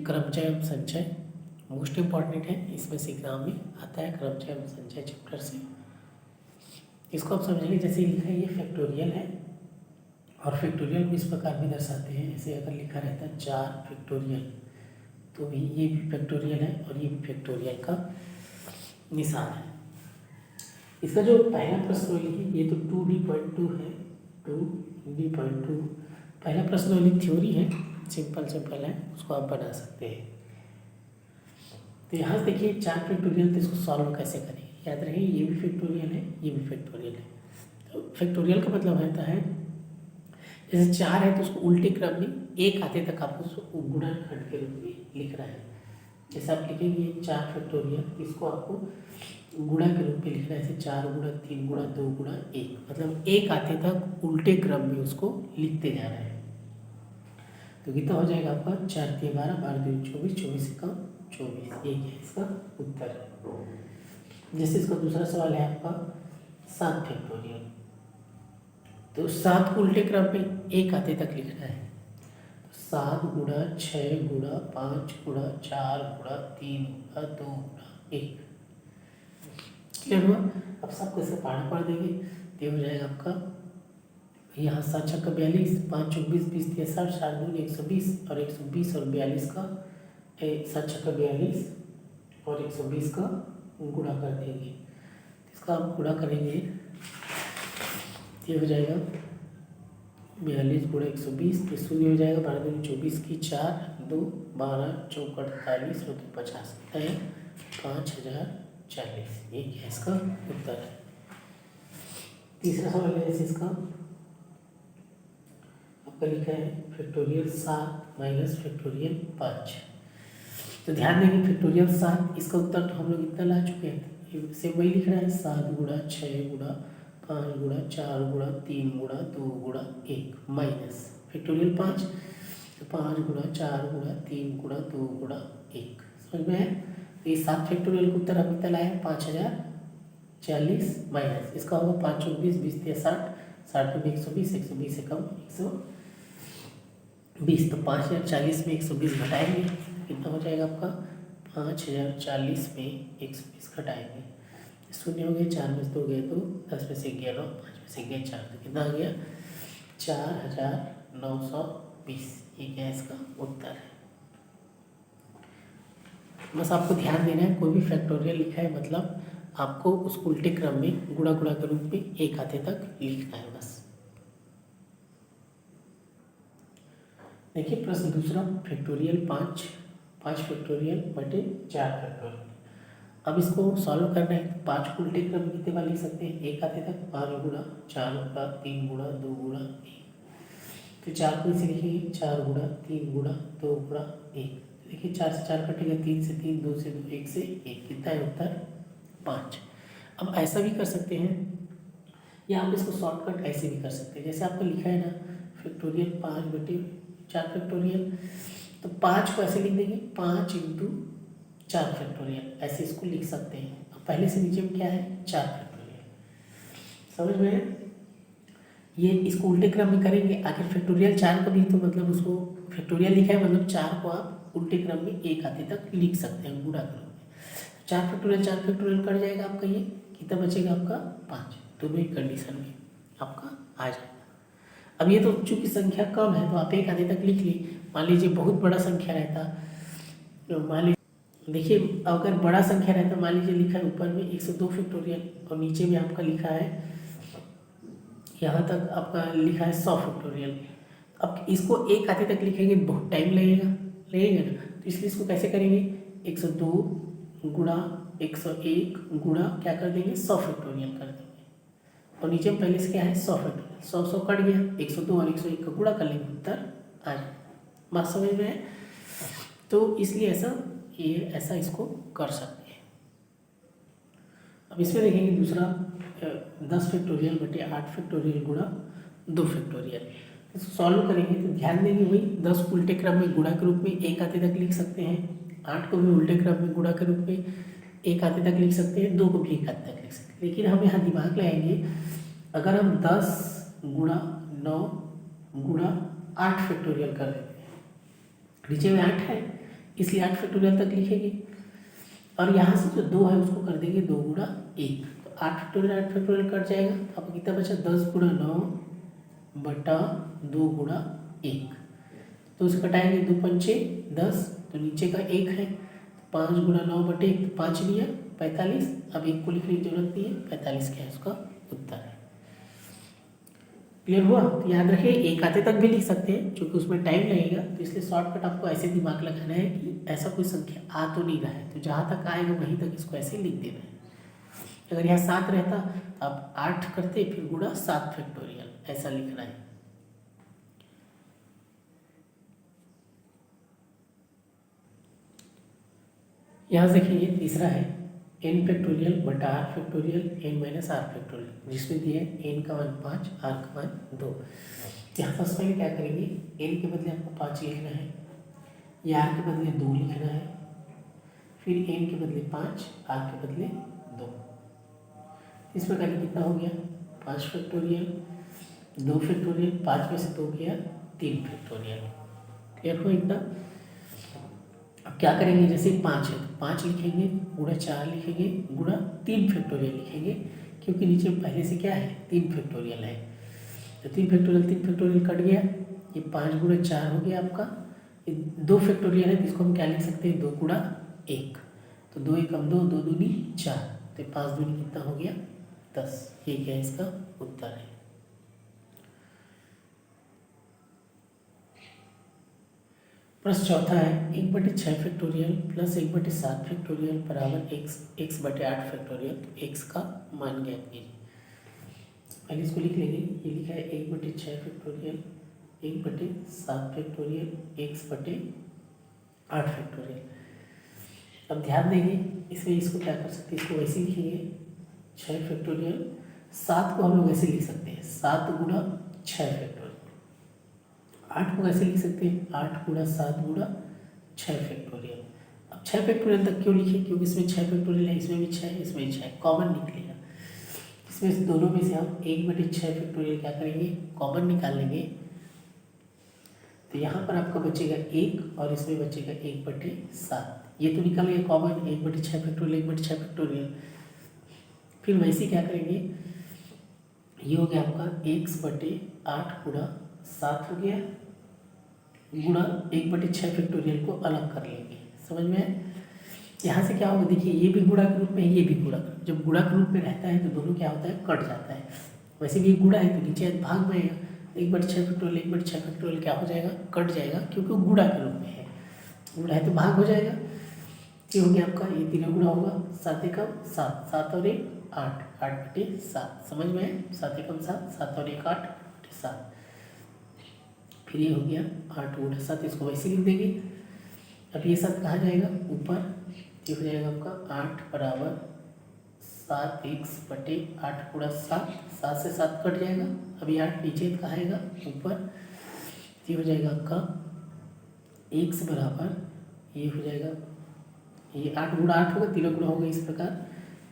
क्रमचय एवं संचय most important है, इसमें से एग्जाम में आता है क्रमचय एवं संचय चैप्टर से। इसको आप समझेंगे, जैसे लिखा है ये फैक्टोरियल है और फैक्टोरियल को इस प्रकार भी दर्शाते हैं, जैसे अगर लिखा रहता है 4 फैक्टोरियल तो भी ये भी फैक्टोरियल है और ये भी फैक्टोरियल का निशान है। इसका जो पहला प्रश्न है ये तो 2D.2 है, 2D.2 पहला प्रश्न वाली थ्योरी है, सिंपल है, उसको आप बना सकते हैं। तो यहाँ से देखिए 4 फैक्टोरियल, तो इसको सॉल्व कैसे करें, याद रहे ये भी फैक्टोरियल है ये भी फैक्टोरियल है। तो फैक्टोरियल का मतलब रहता है जैसे 4 है तो उसको उल्टे क्रम में एक आते तक आपको उसको गुणनखंड के रूप में लिखना है। जैसे आप लिखेंगे 4 फैक्टोरियल, इसको आपको गुणा के रूप में लिखना है, जैसे 4 गुणा 3 गुणा 2 गुणा 1, मतलब एक आते तक उल्टे क्रम में उसको लिखते जा रहे हैं। तो कितना हो जाएगा आपका 4 के 12, 12 2 24, 24 से कम 24, ये है इसका उत्तर है। जैसे इसका दूसरा सवाल है आपका 7 फैक्टोरियल, तो 7 को उल्टे क्रम में एक आते तक लिखना है। 7 गुणा 6 गुणा 5 गुणा 4 गुणा 3 गुणा 2 गुणा 1, क्लियर हुआ। अब सब कैसे पढ़ना पड़ देंगे, तो हो जाएगा आपका यहाँ 7 छक्का 42, 5 चौक 20, 20 3 60, 7 दूनी 120 और 120 और 42 का 7 छक्का 42 और 120 का गुणा कर देंगे। इसका आप गुणा करेंगे, ये हो जाएगा 42 गुणा 120, तो शून्य हो जाएगा, 12 दूनी 24 की 4 2 12 चौक 48 और 50 है 5040, ये क्या इसका उत्तर है। तीसरा सवाल है इसका आपका लिखा है फैक्टोरियल 7 माइनस फैक्टोरियल 5। तो ध्यान देंगे फैक्टोरियल 7 इसका उत्तर तो हम लोग इतना ला चुके हैं, से वही लिख रहा है 7 गुणा 6 गुणा 5 गुणा 4 गुणा 3 गुणा 2 गुणा 1 माइनस फैक्टोरियल 5, तो 5 गुणा 4 गुणा 3 गुणा 2 गुणा 1, समझ में है। तो ये 7 फैक्टोरियल का उत्तर हम इतना लाए 5040 माइनस इसका होगा 5 चौक 20, 20 3 60, 60 में 120, 120 से कम 120, तो 5040 में 120 घटाएंगे, कितना हो जाएगा आपका 5040 में 120 घटाएंगे, शून्य हो गए, 4 में से 2 गए तो 10 में से 11, 5 में से गए 4, तो कितना आ गया 4920, ये क्या इसका उत्तर है। बस आपको ध्यान देना है, कोई भी फैक्टोरियल लिखा है मतलब आपको उस उल्टे क्रम में गुणा के रूप में एक आते तक लिखना है बस। देखिए प्रश्न दूसरा फैक्टोरियल 5 फैक्टोरियल बटे 4 फैक्टोरियल। अब इसको सॉल्व करना है, 5 को उल्टे क्रम में कितने बार लिख सकते हैं, एक आते तक 5 गुणा 4 गुणा 3 गुणा 2 गुणा 1, तो 4 को इसे लिखेंगे 4 गुणा 3 गुणा 2 गुणा 1, देखिए 4 से 4 कटेगा, 3 से 3, 2 से 2, 1 से 1, कितना है उत्तर 5। अब ऐसा भी कर सकते हैं या आप इसको शॉर्टकट ऐसे भी कर सकते हैं, जैसे आपको लिखा है ना फैक्टोरियल 5 बटे 4 फैक्टोरियल, तो 5 को ऐसे लिख देंगे 5 इंटू 4 फैक्टोरियल, ऐसे इसको लिख सकते हैं। अब पहले से नीचे में क्या है 4 फैक्टोरियल, समझ में ये इसको उल्टे क्रम में करेंगे। आखिर फैक्टोरियल 4 को भी तो मतलब उसको फैक्टोरियल लिखा है मतलब 4 को आप उल्टे क्रम में एक आते तक लिख सकते हैं गुणा क्रम में। 4 फैक्टोरियल कट जाएगा आपका, ये कितना बचेगा आपका 5, दोनों ही कंडीशन में आपका आ जाएगा। अब ये तो चूंकि संख्या कम है तो आप एक आधे तक लिख ली, मान लीजिए बहुत बड़ा संख्या रहता, तो मान लीजिए देखिए अगर बड़ा संख्या रहता, मान लीजिए लिखा है ऊपर में 102 फैक्टोरियल और नीचे में आपका लिखा है यहाँ तक आपका लिखा है 100 फैक्टोरियल। अब इसको एक आधे तक लिखेंगे बहुत टाइम लगेगा ना, तो इसलिए इसको कैसे करेंगे 102 गुणा 101 गुणा क्या कर देंगे 100 फैक्टोरियल कर देंगे, और नीचे में पहले से क्या है 100 फैक्टोरियल, 100 कट गया, 102 और 101 का गुणा कर लेंगे, उत्तर आ जाए, बात समझ में है। तो इसलिए ऐसा इसको कर सकते हैं। अब इसमें देखेंगे दूसरा 10 फैक्टोरियल बटे 8 फैक्टोरियल गुणा 2 फैक्टोरियल, इसको सॉल्व करेंगे तो ध्यान देंगे वही 10 को उल्टे क्रम में गुणा के रूप में एक आते तक लिख सकते हैं, 8 को भी उल्टे क्रम में गुणा के रूप में एक आते तक लिख सकते हैं, 2 को भी एक आते तक लिख सकते हैं। लेकिन हम यहाँ दिमाग लगाएंगे, अगर हम 10 गुणा 9 गुणा 8 फैक्टोरियल कर देते हैं, नीचे में 8 है इसलिए 8 फैक्टोरियल तक लिखेंगे। और यहाँ से जो 2 है उसको कर देंगे 2 गुणा 1। तो 8 फैक्टोरियल कट जाएगा, तो आपको कितना बचा 10 गुणा 9 बटा 2 गुणा 1। तो उसे कटाएंगे 2 पंचे 10, तो नीचे का 1 है, 5 गुणा 9 बटे 1, 5 लिया 45। अब 1 को लिखने की जरूरत नहीं है, 45 क्या है उसका उत्तर है। क्लियर हुआ? तो याद रखिए 1 आते तक भी लिख सकते हैं, क्योंकि उसमें टाइम लगेगा, तो इसलिए शॉर्टकट आपको ऐसे दिमाग लगाना है कि ऐसा कोई संख्या आ तो नहीं रहा है, तो जहाँ तक आएगा वहीं तक इसको ऐसे लिख देना है। अगर यहाँ 7 रहता तो आप 8 करते फिर गुणा 7 फैक्टोरियल, ऐसा लिखना है। यहाँ से देखिए तीसरा है n फैक्टोरियल बटा r factorial n minus r factorial, जिसमें दिया है n का मान 5, r का मान 2। यहाँ सबसे पहले क्या करेंगे, n के बदले आपको 5 लिखना है, या r के बदले 2 लिखना है, फिर n के बदले 5, r के बदले 2। इस प्रकार कितना हो गया 5 फैक्टोरियल, 2 फैक्टोरियल, 5 में से 2 गया 3 फैक्टोरियल। क्लियर हो इतना? अब क्या करेंगे, जैसे 5 है तो 5 लिखेंगे, गुणा 4 लिखेंगे, गुणा 3 फैक्टोरियल लिखेंगे, क्योंकि नीचे पहले से क्या है 3 फैक्टोरियल है। तो 3 फैक्टोरियल कट गया, ये 5 गुणा 4 हो गया आपका। ये 2 फैक्टोरियल है, तो इसको हम क्या लिख सकते हैं 2 गुणा 1। तो 2 एकम 2, 2 दूनी 4, तो 5 दूनी कितना हो गया 10। ये क्या है इसका उत्तर है। प्रश्न चौथा है 1/6 फैक्टोरियल प्लस 1/7 फैक्टोरियल बराबर x/8 फैक्टोरियल, x का मान ज्ञात कीजिए। पहले इसको लिख लेंगे, ये लिखा है 1/6 फैक्टोरियल 1/7 फैक्टोरियल x/8 फैक्टोरियल। अब ध्यान देंगे इसमें, इसको क्या कर सकते हैं, इसको वैसे लिखेंगे 6 फैक्टोरियल, 7 को हम लोग ऐसे लिख सकते हैं 7 गुणा 6 फैक्टोरियल। 8 को ऐसे लिख सकते हैं 8 गुणा 7 गुणा 6 फैक्टोरियल। अब 6 फैक्टोरियल तक क्यों लिखे, क्योंकि इसमें 6 फैक्टोरियल है, इसमें भी 6 है, इसमें 6 कॉमन निकलेगा। इसमें से दोनों में से हम 1/6 फैक्टोरियल क्या करेंगे कॉमन निकाल लेंगे। तो यहाँ पर आपका बचेगा 1 और इसमें बचेगा 1/7। ये तो निकल गया कॉमन 1/6 फैक्टोरियल 1/6 फैक्टोरियल। फिर वैसे क्या करेंगे, ये हो गया आपका x/8 गुणा 7 हो गया, गुणा 1/6 फैक्टोरियल को अलग कर लेंगे। समझ में? यहाँ से क्या होगा, देखिए ये भी गुणा के रूप में है, ये भी गुणा। जब गुणा के रूप में रहता है तो दोनों क्या होता है कट जाता है। वैसे भी गुणा है तो नीचे भाग में आएगा, 1/6 फैक्टोरियल 1/6 फैक्टोरियल क्या हो जाएगा कट जाएगा, क्योंकि वो गुणा के रूप में है। गुणा है तो भाग हो जाएगा। ये हो गया आपका, ये तीनों गुणा होगा 7 एकम 7, 7 और 1 8, 8/7। समझ में है? 7 एकम 7, 7 और 1 8/7। फिर ये हो गया 8 गुणा 7, इसको वैसे लिख देंगे। अब ये 7 कहाँ जाएगा ऊपर, ये हो जाएगा आपका 8 बराबर 7x/8 गुणा 7, 7 से 7 कट जाएगा। अभी 8 नीचे कहाँ आएगा ऊपर, ये हो जाएगा आपका x बराबर, ये हो जाएगा ये 8 गुणा 8 होगा, तीनों गुणा होगा इस प्रकार।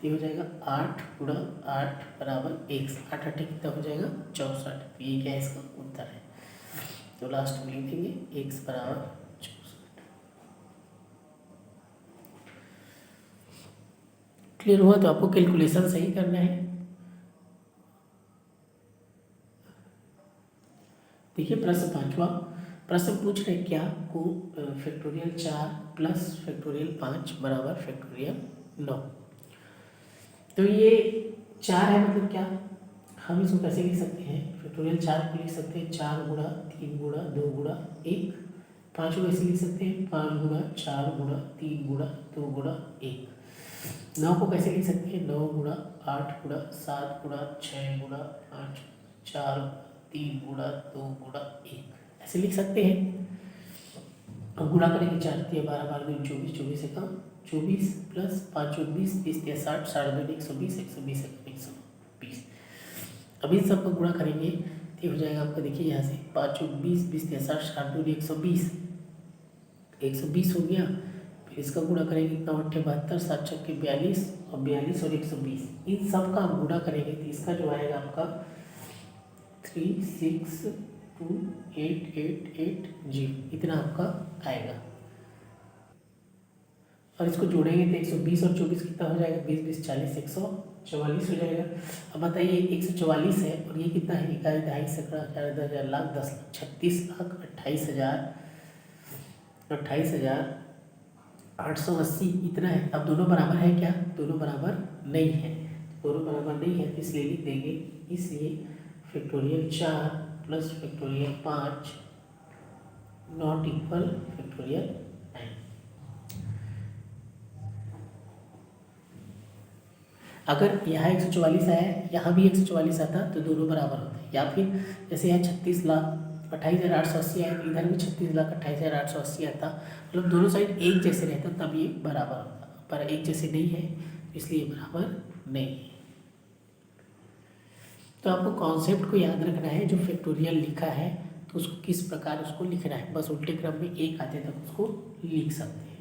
ये हो जाएगा 8 गुणा 8 बराबर x, 8 8 कितना हो जाएगा 64। ये क्या है इसका उत्तर है। तो लास्ट में लिख देंगे x बराबर 64। क्लियर हुआ? तो आपको कैलकुलेशन सही करना है। देखिए प्रश्न 5वां, प्रश्न पूछ रहे क्या को फैक्टोरियल 4 प्लस फैक्टोरियल 5 बराबर फैक्टोरियल 9। तो ये 4 है, मतलब क्या, हम इसको कैसे लिख सकते हैं, फैक्टोरियल 4 को लिख सकते हैं 4 गुणा 3 गुणा 2 गुणा 1। 5 को कैसे लिख सकते हैं 5 गुणा 4 गुणा 3 गुणा 2 गुणा 1। 9 को कैसे लिख सकते हैं 9 गुणा 8 गुणा 7 गुणा 6 गुणा 5 4 3 गुणा 2 गुणा 1, ऐसे लिख सकते हैं। अब गुणा करेंगे 4 3 12 12 2 24, 24 से कम 24 प्लस 5 20, 20 3 60, 60 120, 120 120। अब इन सबका गुणा करेंगे तो हो जाएगा आपका, देखिए यहाँ से 5 20, 20 3 60, 60 120, 120 हो गया। फिर इसका गुणा करेंगे कितना 8 72, 7 6 42 और 42 और 120। इन सब का हम गुणा करेंगे तो इसका जो आएगा आपका 3628880, इतना आपका आएगा। और इसको जोड़ेंगे तो 120 और 24 कितना हो जाएगा, 20 20 40 144 हो जाएगा। अब बताइए 144 है और ये कितना है, इकाई दहाई सैकड़ा हजार 10,000 लाख 10 लाख 36,28,880 इतना है। अब दोनों बराबर है क्या, दोनों बराबर नहीं है, दोनों बराबर नहीं है इसलिए लिख देंगे, इसलिए factorial 4 plus factorial 5 not equal factorial 9। अगर यहाँ 144 आया है, यहाँ भी 144 आता तो दोनों बराबर होते, या फिर जैसे यहाँ 36,28,880 आया तो इधर भी 36,28,880 आता, मतलब दोनों साइड एक जैसे रहता तब ये बराबर होता, पर एक जैसे नहीं है इसलिए बराबर नहीं है। तो आपको कॉन्सेप्ट को याद रखना है, जो फैक्टोरियल लिखा है तो उसको किस प्रकार उसको लिखना है, बस उल्टे क्रम में एक आते तक उसको लिख सकते हैं।